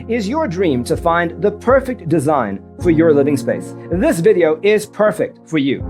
Is your dream to find the perfect design for your living space? This video is perfect for you.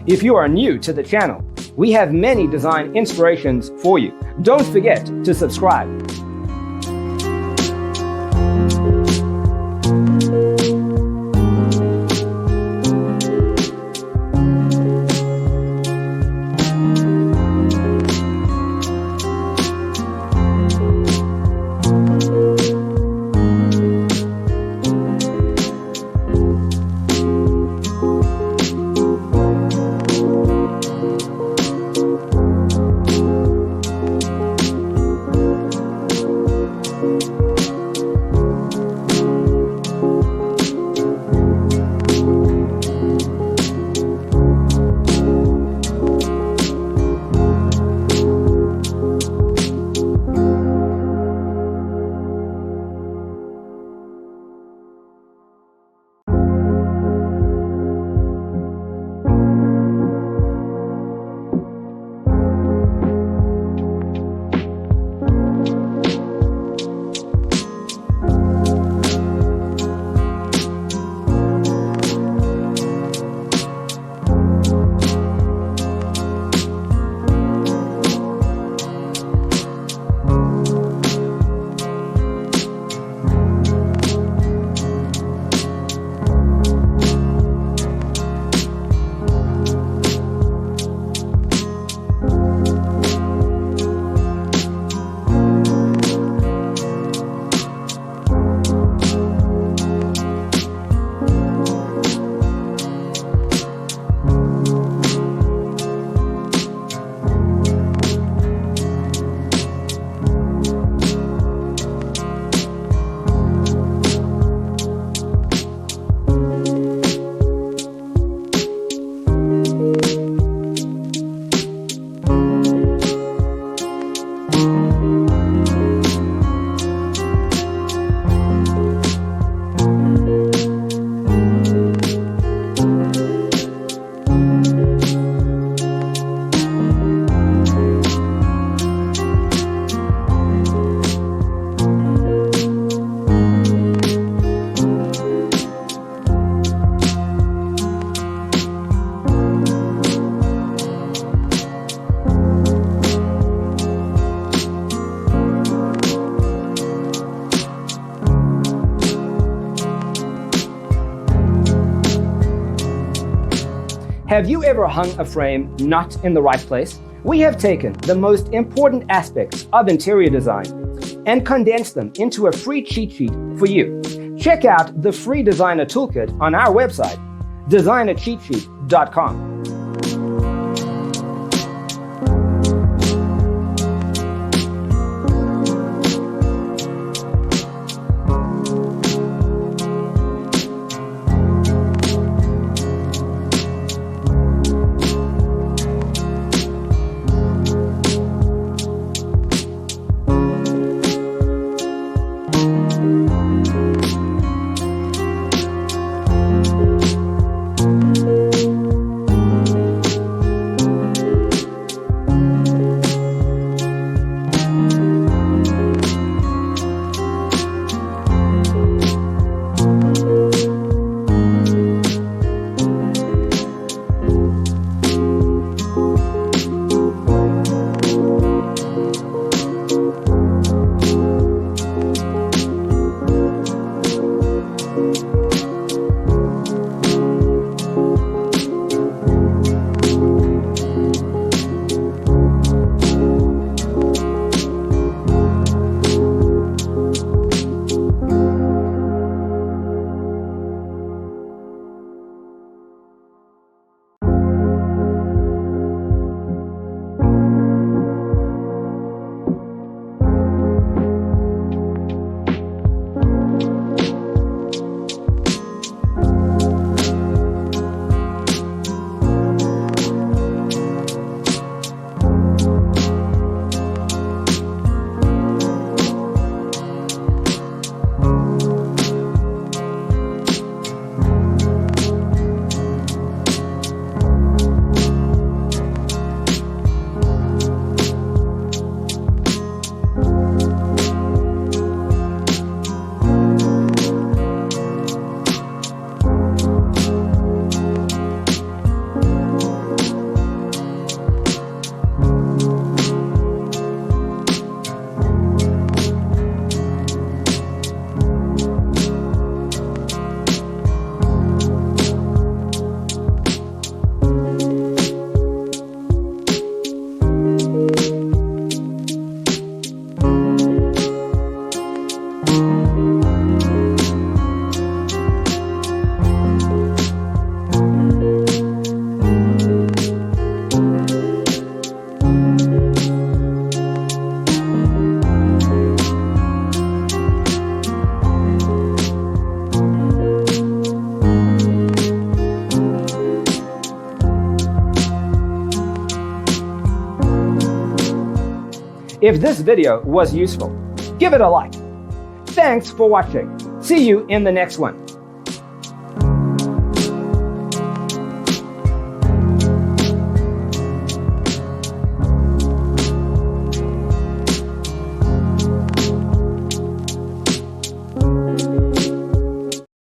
If you are new to the channel, we have many design inspirations for you. Don't forget to subscribe. Have you ever hung a frame not in the right place? We have taken the most important aspects of interior design and condensed them into a free cheat sheet for you. Check out the free designer toolkit on our website, designercheatsheet.com. If this video was useful, give it a like. Thanks for watching. See you in the next one.